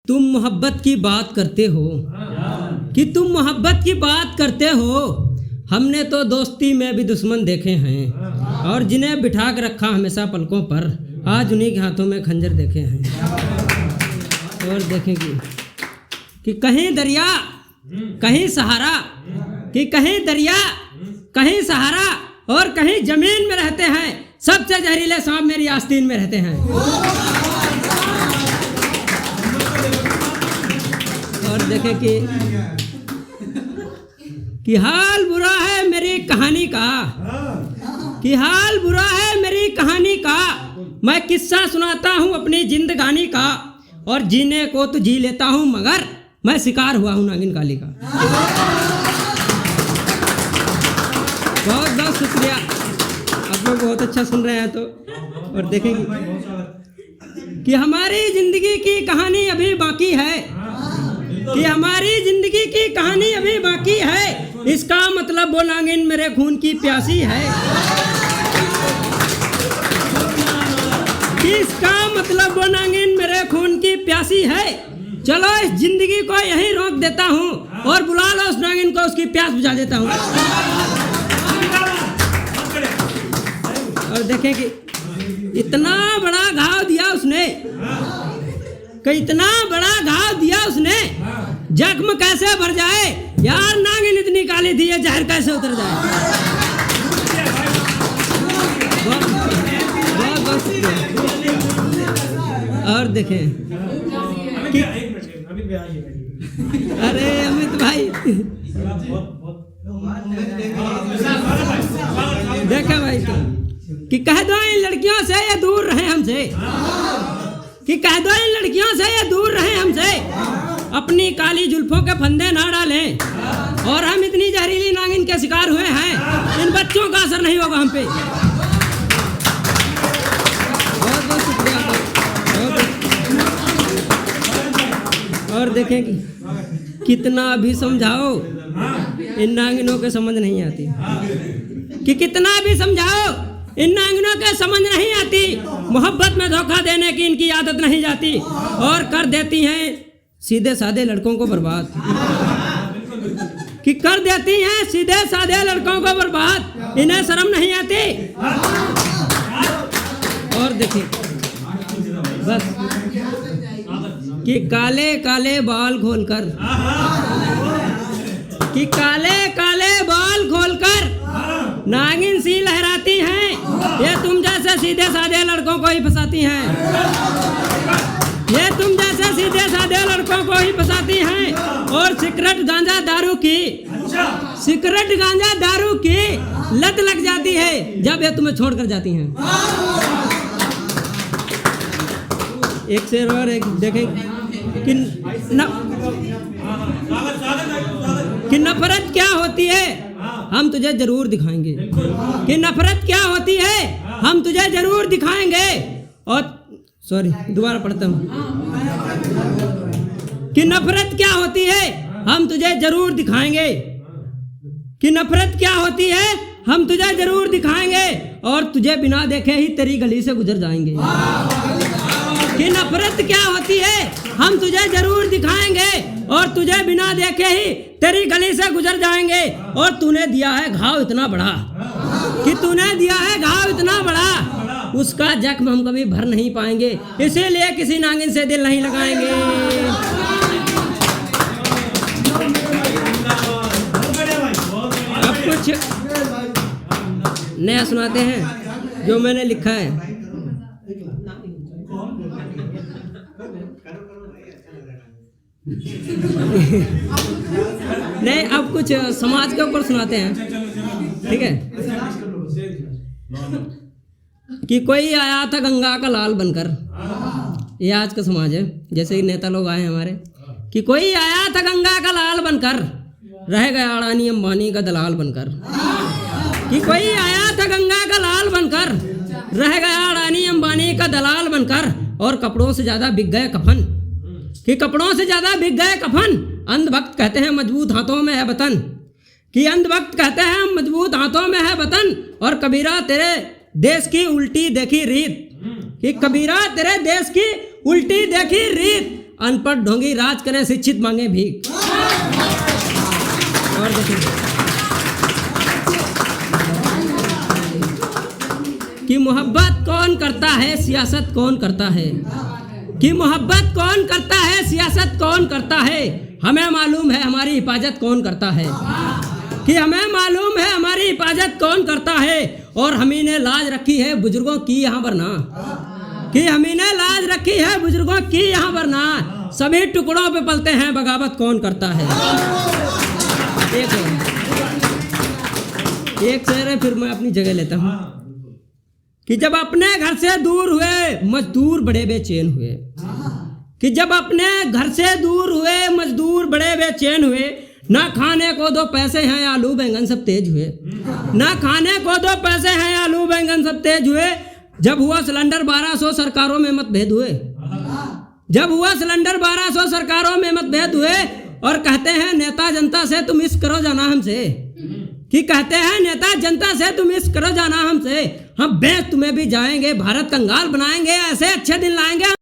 तुम मोहब्बत की बात करते हो, कि तुम मोहब्बत की बात करते हो। हमने तो दोस्ती में भी दुश्मन देखे हैं, और जिन्हें बिठा के रखा हमेशा पलकों पर, आज उन्हीं के हाथों में खंजर देखे हैं। और देखेंगे कि कहीं दरिया कहीं सहारा, कि कहीं दरिया कहीं सहारा, और कहीं जमीन में रहते हैं। सबसे जहरीले सांप मेरी आस्तीन में रहते हैं। और देखें कि हाल बुरा है मेरी कहानी का, कि हाल बुरा है मेरी कहानी का। मैं किस्सा सुनाता हूँ अपनी जिंदगानी का, और जीने को तो जी लेता हूँ, मगर मैं शिकार हुआ हूँ नागिन काली का। बहुत बहुत शुक्रिया, आप लोग बहुत अच्छा सुन रहे हैं। तो और देखेंगे कि हमारी जिंदगी की कहानी अभी बाकी है, कि हमारी जिंदगी की कहानी अभी बाकी है। इसका मतलब वो नागिन मेरे खून की प्यासी है, कि इसका मतलब वो नागिन मेरे खून की प्यासी है। चलो इस जिंदगी को यहीं रोक देता हूँ, और बुला लो उस नागिन को, उसकी प्यास बुझा देता हूँ। और देखें कि इतना बड़ा घाव दिया उसने, कि इतना बड़ा घाव दिया उसने, जख्म कैसे भर जाए यार। नागिन इतनी काली थी, ये जहर कैसे उतर जाए। बहुत बहुत और देखें कि अरे अमित भाई, देखा भाई तो कि कह दो इन लड़कियों से ये दूर रहे हमसे, कि कह दो इन लड़कियों से ये दूर रहे हमसे। अपनी काली जुल्फों के फंदे ना डालें, और हम इतनी जहरीली नागिन के शिकार हुए हैं, इन बच्चों का असर नहीं होगा हम पे। बहुत बहुत शुक्रिया। और देखें कि कितना भी समझाओ इन नागिनों के समझ नहीं आती, कि कितना भी समझाओ इन नागिनों के समझ नहीं आती। मोहब्बत में धोखा देने की इनकी आदत नहीं जाती, और कर देती हैं सीधे साधे लड़कों को बर्बाद, कि कर देती हैं सीधे साधे लड़कों को बर्बाद। इन्हें शर्म नहीं आती। और देखिए बस कि काले काले बाल खोलकर, कि काले काले बाल खोलकर नागिन सी लहराती हैं। ये तुम जैसे सीधे साधे लड़कों को ही फंसाती हैं, ये तुम जैसे सीधे साधे लड़कों को ही फंसाती हैं। और सिगरेट गांजा दारू की, सिगरेट गांजा दारू की लत लग जाती है जब ये तुम्हें छोड़कर जाती हैं। एक शेर और एक देखें कि नफरत क्या होती है हम तुझे जरूर दिखाएंगे, कि नफरत क्या होती है हम तुझे जरूर दिखाएंगे। और सॉरी दोबारा पढ़ता हूँ, कि नफरत क्या होती है हम तुझे जरूर दिखाएंगे, कि नफरत क्या होती है हम तुझे जरूर दिखाएंगे, और तुझे बिना देखे ही तेरी गली से गुजर जाएंगे। कि नफरत क्या होती है हम तुझे जरूर दिखाएंगे, और तुझे बिना देखे ही तेरी गली से गुजर जाएंगे। और तूने दिया है घाव इतना बड़ा, कि तूने दिया है घाव इतना बड़ा, उसका जख्म हम कभी भर नहीं पाएंगे, इसीलिए किसी नागिन से दिल नहीं लगाएंगे। अब कुछ नया सुनाते हैं जो मैंने लिखा है। नहीं, अब कुछ समाज के ऊपर सुनाते हैं, ठीक है। कि कोई आया था गंगा का लाल बनकर, ये आज का समाज है, जैसे कि नेता लोग आए हमारे। कि कोई आया था गंगा का लाल बनकर, रह गया अडानी अंबानी का दलाल बनकर। कि कोई आया था गंगा का लाल बनकर, रह गया अडानी अंबानी का दलाल बनकर। और कपड़ों से ज्यादा बिक गए कफन, कि कपड़ों से ज्यादा बिक गए कफन। अंधभक्त कहते हैं मजबूत हाथों में है वतन, कि अंधभक्त कहते हैं मजबूत हाथों में है वतन। और कबीरा तेरे देश की उल्टी देखी रीत, कि कबीरा तेरे देश की उल्टी देखी रीत। अनपढ़ ढोंगी राज करें, शिक्षित मांगे भीख। और देखिए कि मोहब्बत कौन करता है, सियासत कौन करता है, कि मोहब्बत कौन करता है, सियासत कौन करता है, हमें मालूम है हमारी हिफाजत कौन करता है, कि हमें मालूम है हमारी हिफाजत कौन करता है। और हमी ने लाज रखी है बुजुर्गों की यहाँ वरना, कि हमी ने लाज रखी है बुजुर्गों की यहाँ वरना, सभी टुकड़ों पे पलते हैं बगावत कौन करता है। एक शेर है, फिर मैं अपनी जगह लेता हूँ कि जब अपने घर से दूर हुए मजदूर बड़े बेचैन हुए, कि जब अपने घर से दूर हुए मजदूर बड़े बेचैन हुए, ना खाने को दो पैसे हैं आलू बैंगन सब तेज हुए, ना खाने को दो पैसे हैं आलू बैंगन सब तेज हुए। जब हुआ सिलेंडर 1200 सरकारों में मतभेद हुए, जब हुआ सिलेंडर 1200 सरकारों में मतभेद हुए। और कहते हैं नेता जनता से तुम इस करो जाना हमसे, कि कहते हैं नेता जनता से तुम इस करो जाना हमसे, हम बेच तुम्हें भी जाएंगे, भारत कंगाल बनाएंगे, ऐसे अच्छे दिन लाएंगे।